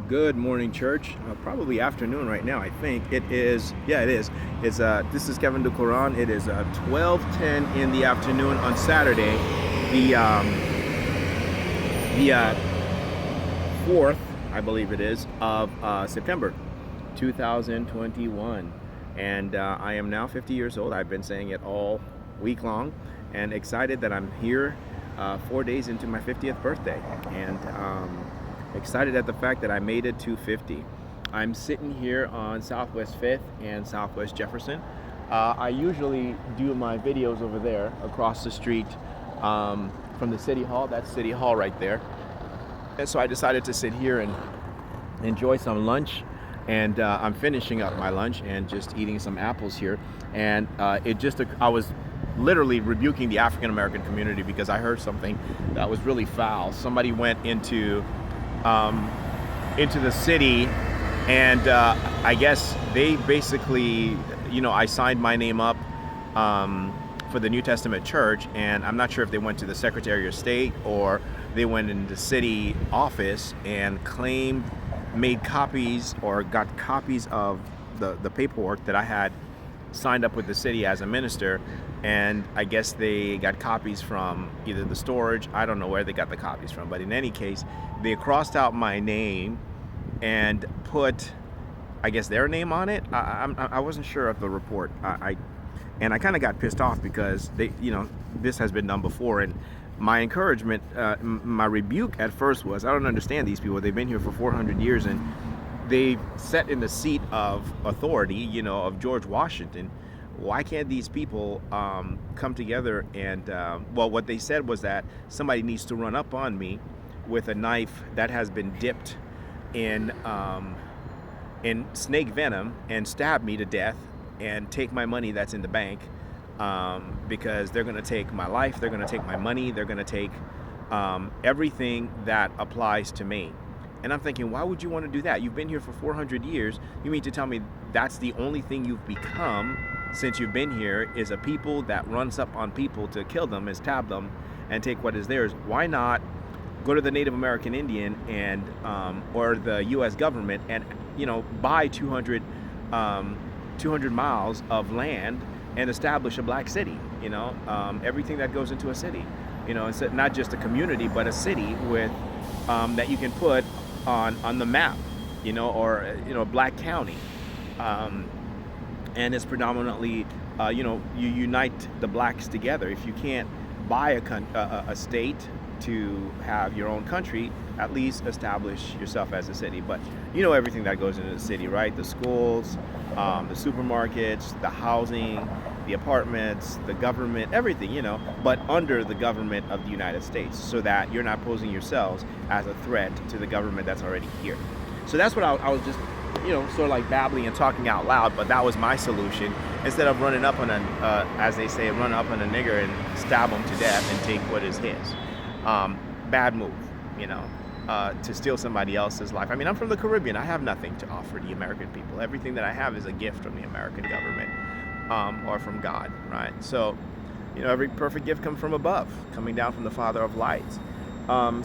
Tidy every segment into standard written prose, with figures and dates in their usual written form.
Good morning, church. Probably afternoon right now. I think it is. Yeah, it is. It's This is Kevin Duclairon. It is 12:10 in the afternoon on Saturday, the 4th, I believe it is, of September, 2021, and I am now 50 years old. I've been saying it all week long, and excited that I'm here 4 days into my 50th birthday, and excited at the fact that I made it to 50. I'm sitting here on Southwest 5th and Southwest Jefferson. I usually do my videos over there across the street from the City Hall. That's City Hall right there. And so I decided to sit here and enjoy some lunch. And I'm finishing up my lunch and just eating some apples here. And I was literally rebuking the African American community because I heard something that was really foul. Somebody went into the city, and I guess they basically, I signed my name up for the New Testament Church, and I'm not sure if they went to the Secretary of State or they went into the city office and made copies or got copies of the paperwork that I had signed up with the city as a minister, and I guess they got copies from either the storage. I don't know where they got the copies from, but in any case, they crossed out my name and put, I guess, their name on it. I wasn't sure of the report. I kind of got pissed off because this has been done before, and my encouragement, my rebuke at first was, I don't understand these people. They've been here for 400 years and they sat in the seat of authority, of George Washington. Why can't these people come together and, what they said was that somebody needs to run up on me with a knife that has been dipped in snake venom and stab me to death and take my money that's in the bank, because they're going to take my life, they're going to take my money, they're going to take everything that applies to me. And I'm thinking, why would you want to do that? You've been here for 400 years. You mean to tell me that's the only thing you've become since you've been here is a people that runs up on people to kill them, is stab them, and take what is theirs? Why not go to the Native American Indian and or the U.S. government and buy 200 miles of land and establish a black city? Everything that goes into a city, it's not just a community but a city with that you can put on the map, or Black County, and it's predominantly you unite the blacks together. If you can't buy a state to have your own country, at least establish yourself as a city. But everything that goes into the city, right? The schools, the supermarkets, the housing, the apartments, the government, everything, but under the government of the United States, so that you're not posing yourselves as a threat to the government that's already here. So that's what I was just, sort of like babbling and talking out loud, but that was my solution. Instead of running up on as they say, run up on a nigger and stab him to death and take what is his. Bad move, to steal somebody else's life. I mean, I'm from the Caribbean. I have nothing to offer the American people. Everything that I have is a gift from the American government. Or from God, right? So, every perfect gift comes from above, coming down from the Father of lights.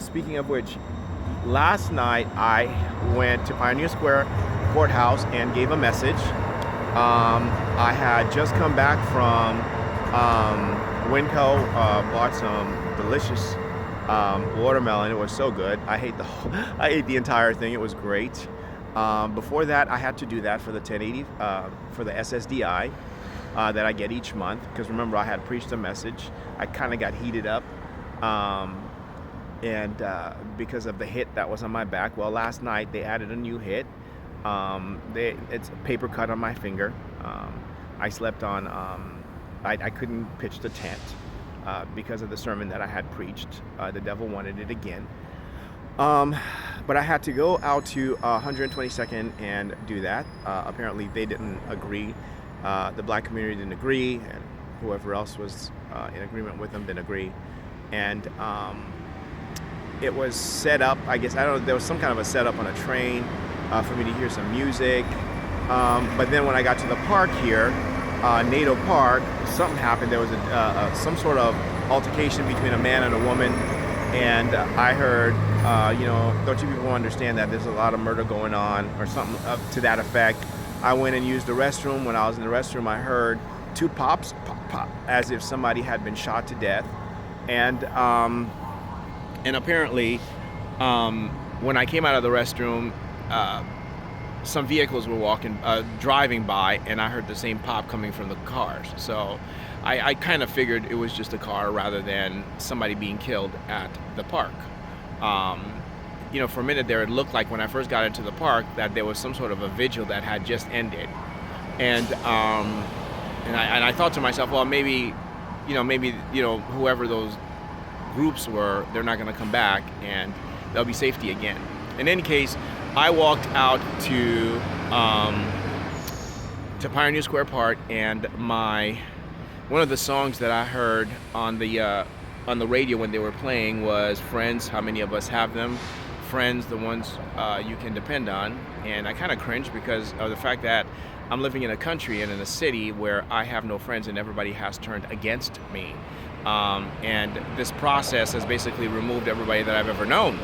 Speaking of which, last night I went to Pioneer Square Courthouse and gave a message. I had just come back from Winco, bought some delicious watermelon. It was so good. I ate the entire thing. It was great. Before that, I had to do that for the 1080, for the SSDI. That I get each month, because remember, I had preached a message. I kind of got heated up, and because of the hit that was on my back. Well, last night they added a new hit. It's a paper cut on my finger. I slept on. I couldn't pitch the tent because of the sermon that I had preached. The devil wanted it again. But I had to go out to 122nd and do that. Apparently, they didn't agree. The black community didn't agree, and whoever else was in agreement with them didn't agree. And it was set up, I guess, I don't know, there was some kind of a setup on a train for me to hear some music. But then when I got to the park here, NATO Park, something happened. There was some sort of altercation between a man and a woman, and I heard don't you people understand that there's a lot of murder going on, or something up to that effect. I went and used the restroom. When I was in the restroom, I heard two pops, pop, pop, as if somebody had been shot to death. And apparently, when I came out of the restroom, some vehicles were driving by, and I heard the same pop coming from the cars. So I kind of figured it was just a car rather than somebody being killed at the park. For a minute there, it looked like when I first got into the park that there was some sort of a vigil that had just ended, and I thought to myself, well, maybe whoever those groups were, they're not going to come back, and there'll be safety again. In any case, I walked out to Pioneer Square Park, and one of the songs that I heard on the radio when they were playing was "Friends, How Many of Us Have Them?" Friends, the ones you can depend on. And I kind of cringed because of the fact that I'm living in a country and in a city where I have no friends and everybody has turned against me. And this process has basically removed everybody that I've ever known.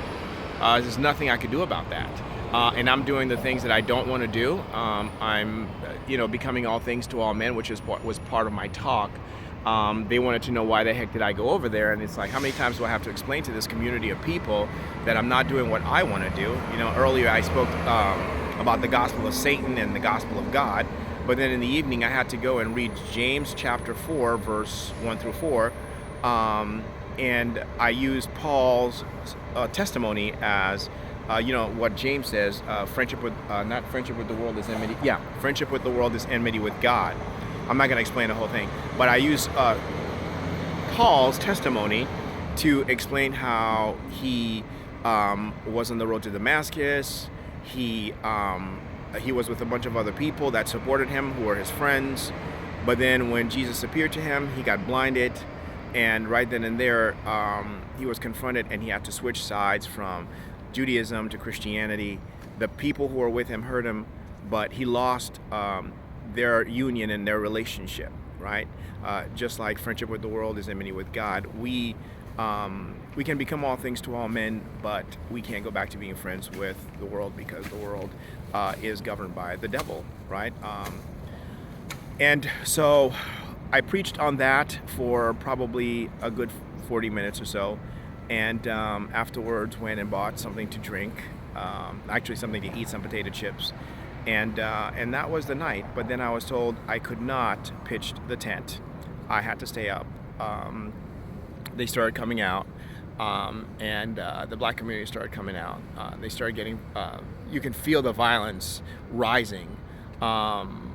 There's nothing I could do about that. And I'm doing the things that I don't want to do. I'm, becoming all things to all men, which was part of my talk. They wanted to know why the heck did I go over there, and it's like, how many times do I have to explain to this community of people that I'm not doing what I want to do? Earlier I spoke about the gospel of Satan and the gospel of God, but then in the evening I had to go and read James chapter 4, verse 1 through 4, and I used Paul's testimony as what James says, friendship with the world is enmity. Yeah, friendship with the world is enmity with God. I'm not going to explain the whole thing, but I use Paul's testimony to explain how he was on the road to Damascus. He was with a bunch of other people that supported him, who were his friends. But then when Jesus appeared to him, he got blinded, and right then and there, he was confronted, and he had to switch sides from Judaism to Christianity. The people who were with him heard him, but he lost their union and their relationship, right? Just like friendship with the world is enmity with God. We can become all things to all men, but we can't go back to being friends with the world, because the world is governed by the devil, right? And so I preached on that for probably a good 40 minutes or so, and afterwards went and bought something to drink, actually something to eat, some potato chips. And that was the night. But then I was told I could not pitch the tent. I had to stay up. They started coming out, and the black community started coming out. They started getting, you can feel the violence rising. And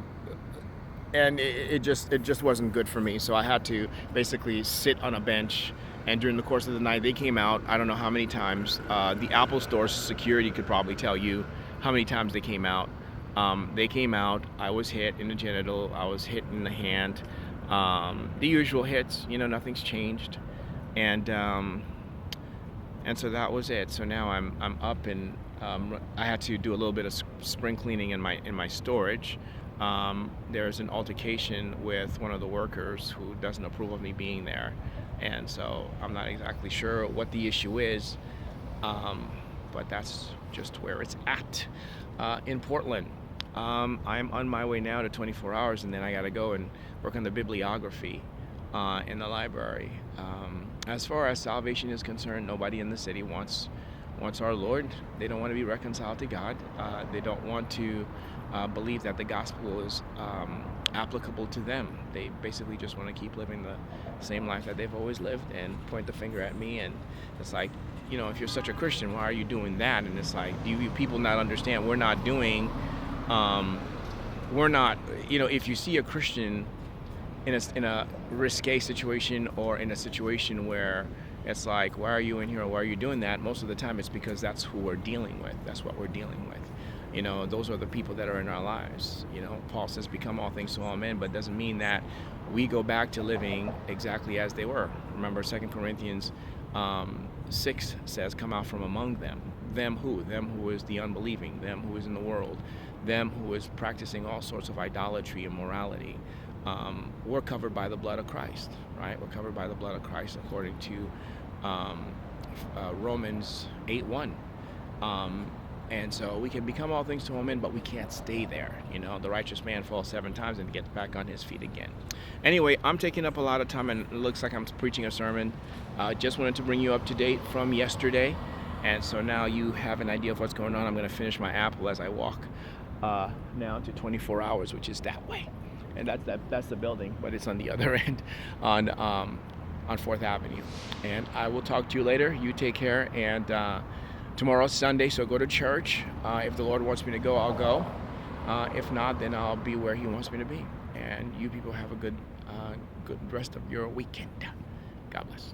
it just wasn't good for me. So I had to basically sit on a bench. And during the course of the night, they came out, I don't know how many times. The Apple Store security could probably tell you how many times they came out. They came out, I was hit in the genital, I was hit in the hand. The usual hits, nothing's changed. And so that was it. So now I'm up, and I had to do a little bit of spring cleaning in my storage. There's an altercation with one of the workers who doesn't approve of me being there. And so I'm not exactly sure what the issue is, but that's just where it's at in Portland. I'm on my way now to 24 hours, and then I got to go and work on the bibliography in the library. As far as salvation is concerned, nobody in the city wants our Lord. They don't want to be reconciled to God. They don't want to believe that the gospel is applicable to them. They basically just want to keep living the same life that they've always lived and point the finger at me. And it's like, if you're such a Christian, why are you doing that? And it's like, do you people not understand? We're not, if you see a Christian in a risque situation, or in a situation where it's like, why are you in here, or why are you doing that? Most of the time it's because that's who we're dealing with. That's what we're dealing with. Those are the people that are in our lives. Paul says, become all things to all men, but doesn't mean that we go back to living exactly as they were. Remember 2 Corinthians 6 says, come out from among them. Them who? Them who is the unbelieving, them who is in the world, them who is practicing all sorts of idolatry and morality. We're covered by the blood of Christ, right? We're covered by the blood of Christ according to Romans 8:1. And so we can become all things to all men, but we can't stay there. You know, the righteous man falls 7 times and gets back on his feet again. Anyway, I'm taking up a lot of time, and it looks like I'm preaching a sermon. Just wanted to bring you up to date from yesterday. And so now you have an idea of what's going on. I'm going to finish my apple as I walk now to 24 hours, which is that way. And that's the building, but it's on the other end on 4th Avenue. And I will talk to you later. You take care. And tomorrow's Sunday, so go to church. If the Lord wants me to go, I'll go. If not, then I'll be where He wants me to be. And you people have a good rest of your weekend. God bless.